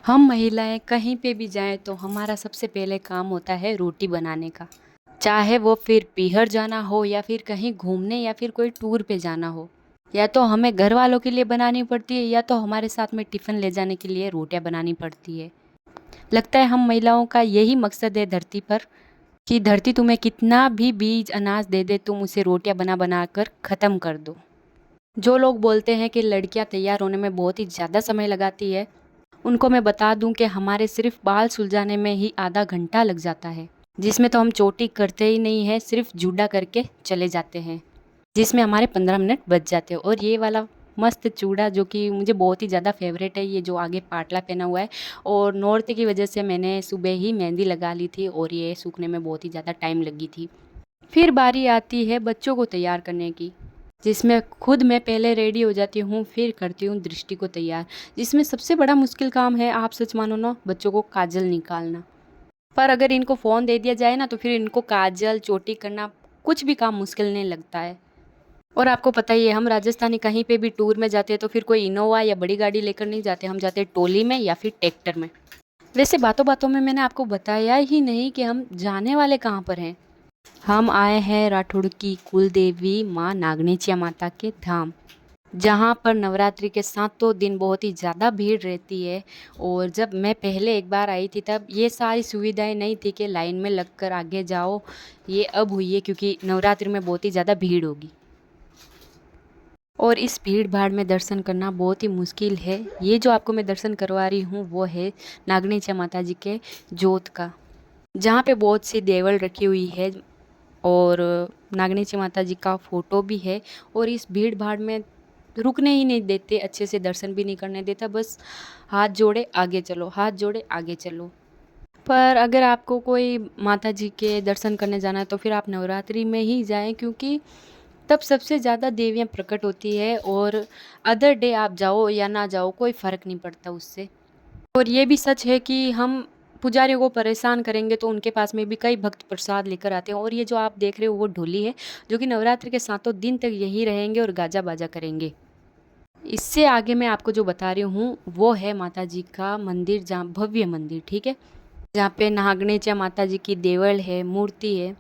हम महिलाएं कहीं पे भी जाएं तो हमारा सबसे पहले काम होता है रोटी बनाने का। चाहे वो फिर पीहर जाना हो या फिर कहीं घूमने या फिर कोई टूर पे जाना हो। या तो हमें घर वालों के लिए बनानी पड़ती है या तो हमारे साथ में टिफ़िन ले जाने के लिए रोटियां बनानी पड़ती है। लगता है हम महिलाओं का यही मकसद है धरती पर कि धरती तुम्हें कितना भी बीज अनाज दे दे, तुम उसे रोटियां बना बना कर ख़त्म कर दो। जो लोग बोलते हैं कि लड़कियां तैयार होने में बहुत ही ज़्यादा समय लगाती है, उनको मैं बता दूं कि हमारे सिर्फ बाल सुलझाने में ही आधा घंटा लग जाता है, जिसमें तो हम चोटी करते ही नहीं है, सिर्फ जूड़ा करके चले जाते हैं, जिसमें हमारे 15 मिनट बच जाते हैं। और ये वाला मस्त चूड़ा जो कि मुझे बहुत ही ज़्यादा फेवरेट है, ये जो आगे पाटला पहना हुआ है, और नौरते की वजह से मैंने सुबह ही मेहंदी लगा ली थी और ये सूखने में बहुत ही ज़्यादा टाइम लगी थी। फिर बारी आती है बच्चों को तैयार करने की, जिसमें खुद मैं पहले रेडी हो जाती हूँ, फिर करती हूँ दृष्टि को तैयार। जिसमें सबसे बड़ा मुश्किल काम है, आप सच मानो ना, बच्चों को काजल निकालना। पर अगर इनको फ़ोन दे दिया जाए ना तो फिर इनको काजल चोटी करना कुछ भी काम मुश्किल नहीं लगता है। और आपको पता ही है, हम राजस्थानी कहीं पे भी टूर में जाते हैं तो फिर कोई इनोवा या बड़ी गाड़ी लेकर नहीं जाते, हम जाते हैं टोली में या फिर ट्रैक्टर में। वैसे बातों बातों में मैंने आपको बताया ही नहीं कि हम जाने वाले कहाँ पर हैं। हम आए हैं राठौड़ की कुल देवी माँ नागनेचिया माता के धाम, जहाँ पर नवरात्रि के सातों दिन बहुत ही ज़्यादा भीड़ रहती है। और जब मैं पहले एक बार आई थी तब ये सारी सुविधाएं नहीं थी कि लाइन में लगकर आगे जाओ, ये अब हुई है क्योंकि नवरात्रि में बहुत ही ज़्यादा भीड़ होगी और इस भीड़ भाड़ में दर्शन करना बहुत ही मुश्किल है। ये जो आपको मैं दर्शन करवा रही हूँ वो है नागनेचिया माता जी के जोत का, जहाँ पे बहुत सी देवल रखी हुई है और नागनेची माता जी का फोटो भी है। और इस भीड़ भाड़ में रुकने ही नहीं देते, अच्छे से दर्शन भी नहीं करने देता, बस हाथ जोड़े आगे चलो, हाथ जोड़े आगे चलो। पर अगर आपको कोई माता जी के दर्शन करने जाना है तो फिर आप नवरात्रि में ही जाएं, क्योंकि तब सबसे ज़्यादा देवियाँ प्रकट होती है। और अदर डे आप जाओ या ना जाओ कोई फ़र्क नहीं पड़ता उससे। और ये भी सच है कि हम पुजारियों को परेशान करेंगे तो उनके पास में भी कई भक्त प्रसाद लेकर आते हैं। और ये जो आप देख रहे हो वो ढोली है, जो कि नवरात्रि के सातों दिन तक यहीं रहेंगे और गाजा बाजा करेंगे। इससे आगे मैं आपको जो बता रही हूँ वो है माता जी का मंदिर, जहाँ भव्य मंदिर, ठीक है, जहाँ पे नागनेचा माता जी की देवल है, मूर्ति है।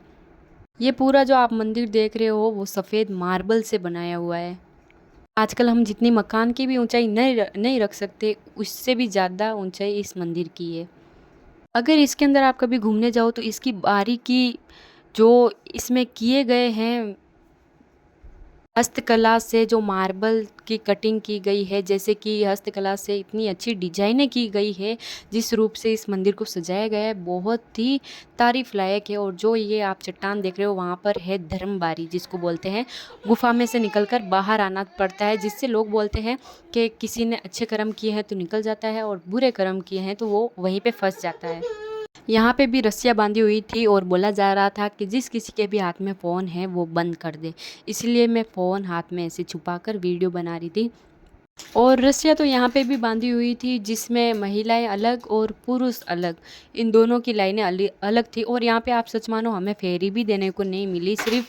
ये पूरा जो आप मंदिर देख रहे हो वो सफ़ेद मार्बल से बनाया हुआ है। आजकल हम जितनी मकान की भी ऊंचाई नहीं रख सकते, उससे भी ज़्यादा ऊंचाई इस मंदिर की है। अगर इसके अंदर आप कभी घूमने जाओ तो इसकी बारीकी जो इसमें किए गए हैं, हस्तकला से जो मार्बल की कटिंग की गई है, जैसे कि हस्तकला से इतनी अच्छी डिजाइनें की गई है, जिस रूप से इस मंदिर को सजाया गया है, बहुत ही तारीफ लायक है। और जो ये आप चट्टान देख रहे हो वहाँ पर है धर्मबारी, जिसको बोलते हैं। गुफा में से निकलकर बाहर आना पड़ता है, जिससे लोग बोलते हैं कि किसी ने अच्छे कर्म किए हैं तो निकल जाता है और बुरे कर्म किए हैं तो वो वहीं पे फंस जाता है। यहाँ पे भी रस्सियाँ बांधी हुई थी और बोला जा रहा था कि जिस किसी के भी हाथ में फ़ोन है वो बंद कर दे। इसलिए मैं फ़ोन हाथ में ऐसे छुपाकर वीडियो बना रही थी। और रस्सियाँ तो यहाँ पे भी बांधी हुई थी, जिसमें महिलाएं अलग और पुरुष अलग, इन दोनों की लाइनें अलग थी। और यहाँ पे आप सच मानो हमें फेरी भी देने को नहीं मिली, सिर्फ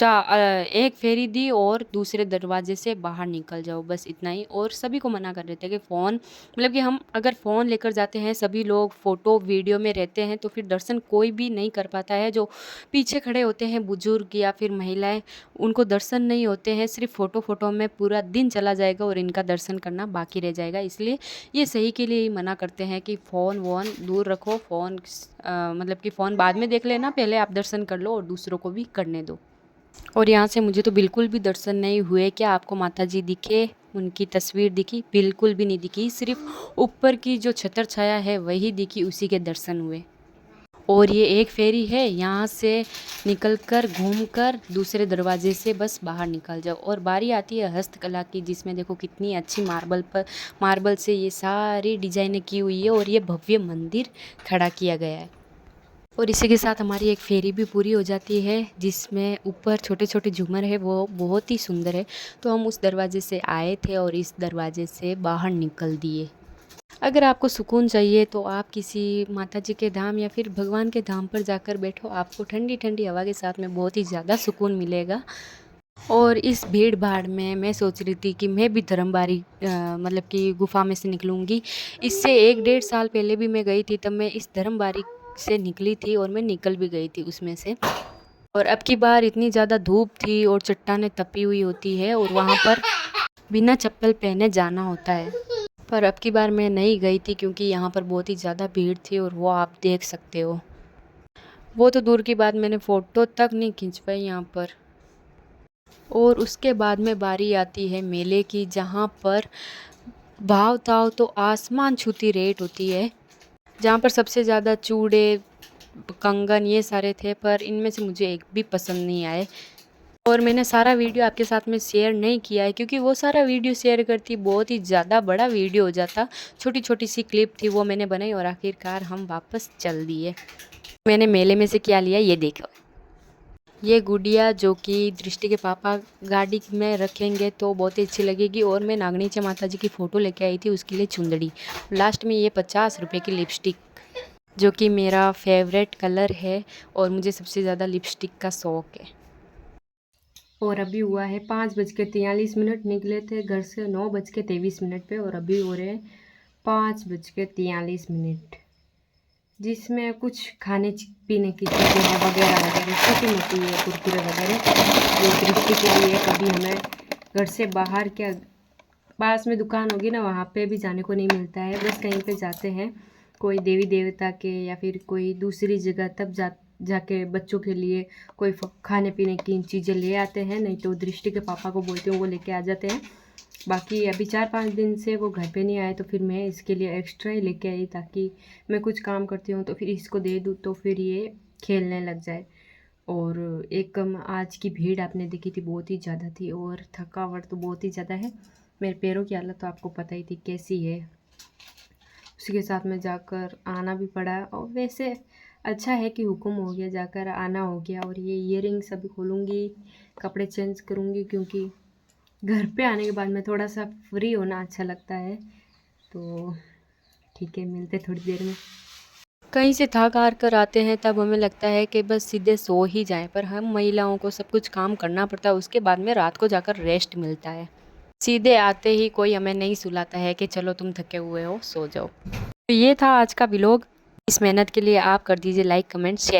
एक फेरी दी और दूसरे दरवाजे से बाहर निकल जाओ, बस इतना ही। और सभी को मना कर रहे थे कि फ़ोन, मतलब कि हम अगर फ़ोन लेकर जाते हैं, सभी लोग फ़ोटो वीडियो में रहते हैं तो फिर दर्शन कोई भी नहीं कर पाता है। जो पीछे खड़े होते हैं बुजुर्ग या फिर महिलाएं, उनको दर्शन नहीं होते हैं, सिर्फ फ़ोटो में पूरा दिन चला जाएगा और इनका दर्शन करना बाकी रह जाएगा। इसलिए ये सही के लिए ही मना करते हैं कि फ़ोन वोन दूर रखो, फ़ोन मतलब कि फ़ोन बाद में देख लेना, पहले आप दर्शन कर लो और दूसरों को भी करने दो। और यहाँ से मुझे तो बिल्कुल भी दर्शन नहीं हुए। क्या आपको माता जी दिखे, उनकी तस्वीर दिखी? बिल्कुल भी नहीं दिखी, सिर्फ ऊपर की जो छतर छाया है वही दिखी, उसी के दर्शन हुए। और ये एक फेरी है, यहाँ से निकलकर घूमकर दूसरे दरवाजे से बस बाहर निकल जाओ। और बारी आती है हस्तकला की, जिसमें देखो कितनी अच्छी मार्बल से ये सारी डिजाइनें की हुई है और ये भव्य मंदिर खड़ा किया गया है। और इसी के साथ हमारी एक फेरी भी पूरी हो जाती है, जिसमें ऊपर छोटे छोटे झूमर है, वो बहुत ही सुंदर है। तो हम उस दरवाजे से आए थे और इस दरवाजे से बाहर निकल दिए। अगर आपको सुकून चाहिए तो आप किसी माता जी के धाम या फिर भगवान के धाम पर जाकर बैठो, आपको ठंडी ठंडी हवा के साथ में बहुत ही ज़्यादा सुकून मिलेगा। और इस भीड़-भाड़ में मैं सोच रही थी कि मैं भी धर्मबारी मतलब कि गुफ़ा में से निकलूँगी। इससे 1 डेढ़ साल पहले भी मैं गई थी, तब मैं इस धर्मबारी से निकली थी और मैं निकल भी गई थी उसमें से। और अब की बार इतनी ज़्यादा धूप थी और चट्टानें तपी हुई होती है और वहाँ पर बिना चप्पल पहने जाना होता है। पर अब की बार मैं नहीं गई थी क्योंकि यहाँ पर बहुत ही ज़्यादा भीड़ थी और वो आप देख सकते हो। वो तो दूर की बात, मैंने फ़ोटो तक नहीं खींच पाई यहाँ पर। और उसके बाद में बारी आती है मेले की, जहाँ पर भाव-ताव तो आसमान छूती रेट होती है। जहाँ पर सबसे ज़्यादा चूड़े, कंगन ये सारे थे, पर इनमें से मुझे एक भी पसंद नहीं आए। और मैंने सारा वीडियो आपके साथ में शेयर नहीं किया है क्योंकि वो सारा वीडियो शेयर करती बहुत ही ज़्यादा बड़ा वीडियो हो जाता। छोटी-छोटी सी क्लिप थी, वो मैंने बनाई और आखिरकार हम वापस चल दिए। मैंने मेले में से क्या लिया ये देखो। ये गुड़िया जो कि दृष्टि के पापा गाड़ी में रखेंगे तो बहुत ही अच्छी लगेगी, और मैं नागनीचा माता जी की फ़ोटो लेके आई थी उसके लिए चुंदड़ी। लास्ट में ये 50 रुपए की लिपस्टिक, जो कि मेरा फेवरेट कलर है और मुझे सबसे ज़्यादा लिपस्टिक का शौक़ है। और अभी हुआ है 5:43, निकले थे घर से 9:23 पे और अभी हो रहे हैं 5:43, जिसमें कुछ खाने पीने की चीज़ें हैं वगैरह वगैरह, छोटी मोटी है कुरकुरे वगैरह, जो दृष्टि के लिए कभी हमें घर से बाहर क्या पास में दुकान होगी ना वहाँ पे भी जाने को नहीं मिलता है। बस कहीं पे जाते हैं कोई देवी देवता के या फिर कोई दूसरी जगह, तब जाके बच्चों के लिए कोई खाने पीने की चीज़ें ले आते हैं, नहीं तो दृष्टि के पापा को बोलते हैं वो लेके आ जाते हैं। बाकी अभी 4-5 दिन से वो घर पे नहीं आए तो फिर मैं इसके लिए एक्स्ट्रा ही लेके आई, ताकि मैं कुछ काम करती हूँ तो फिर इसको दे दूँ तो फिर ये खेलने लग जाए। और एकदम आज की भीड़ आपने देखी थी, बहुत ही ज़्यादा थी और थकावट तो बहुत ही ज़्यादा है। मेरे पैरों की हालत तो आपको पता ही थी कैसी है। उसके साथ में जाकर आना भी पड़ा, और वैसे अच्छा है कि हुक्म हो गया, जाकर आना हो गया। और ये इयररिंग्स अभी खोलूँगी, कपड़े चेंज करूँगी, क्योंकि घर पे आने के बाद में थोड़ा सा फ्री होना अच्छा लगता है। तो ठीक है, मिलते थोड़ी देर में। कहीं से थक हार कर आते हैं तब हमें लगता है कि बस सीधे सो ही जाएं, पर हम महिलाओं को सब कुछ काम करना पड़ता है, उसके बाद में रात को जाकर रेस्ट मिलता है। सीधे आते ही कोई हमें नहीं सुलाता है कि चलो तुम थके हुए हो सो जाओ। तो ये था आज का व्लॉग। इस मेहनत के लिए आप कर दीजिए लाइक, कमेंट, शेयर।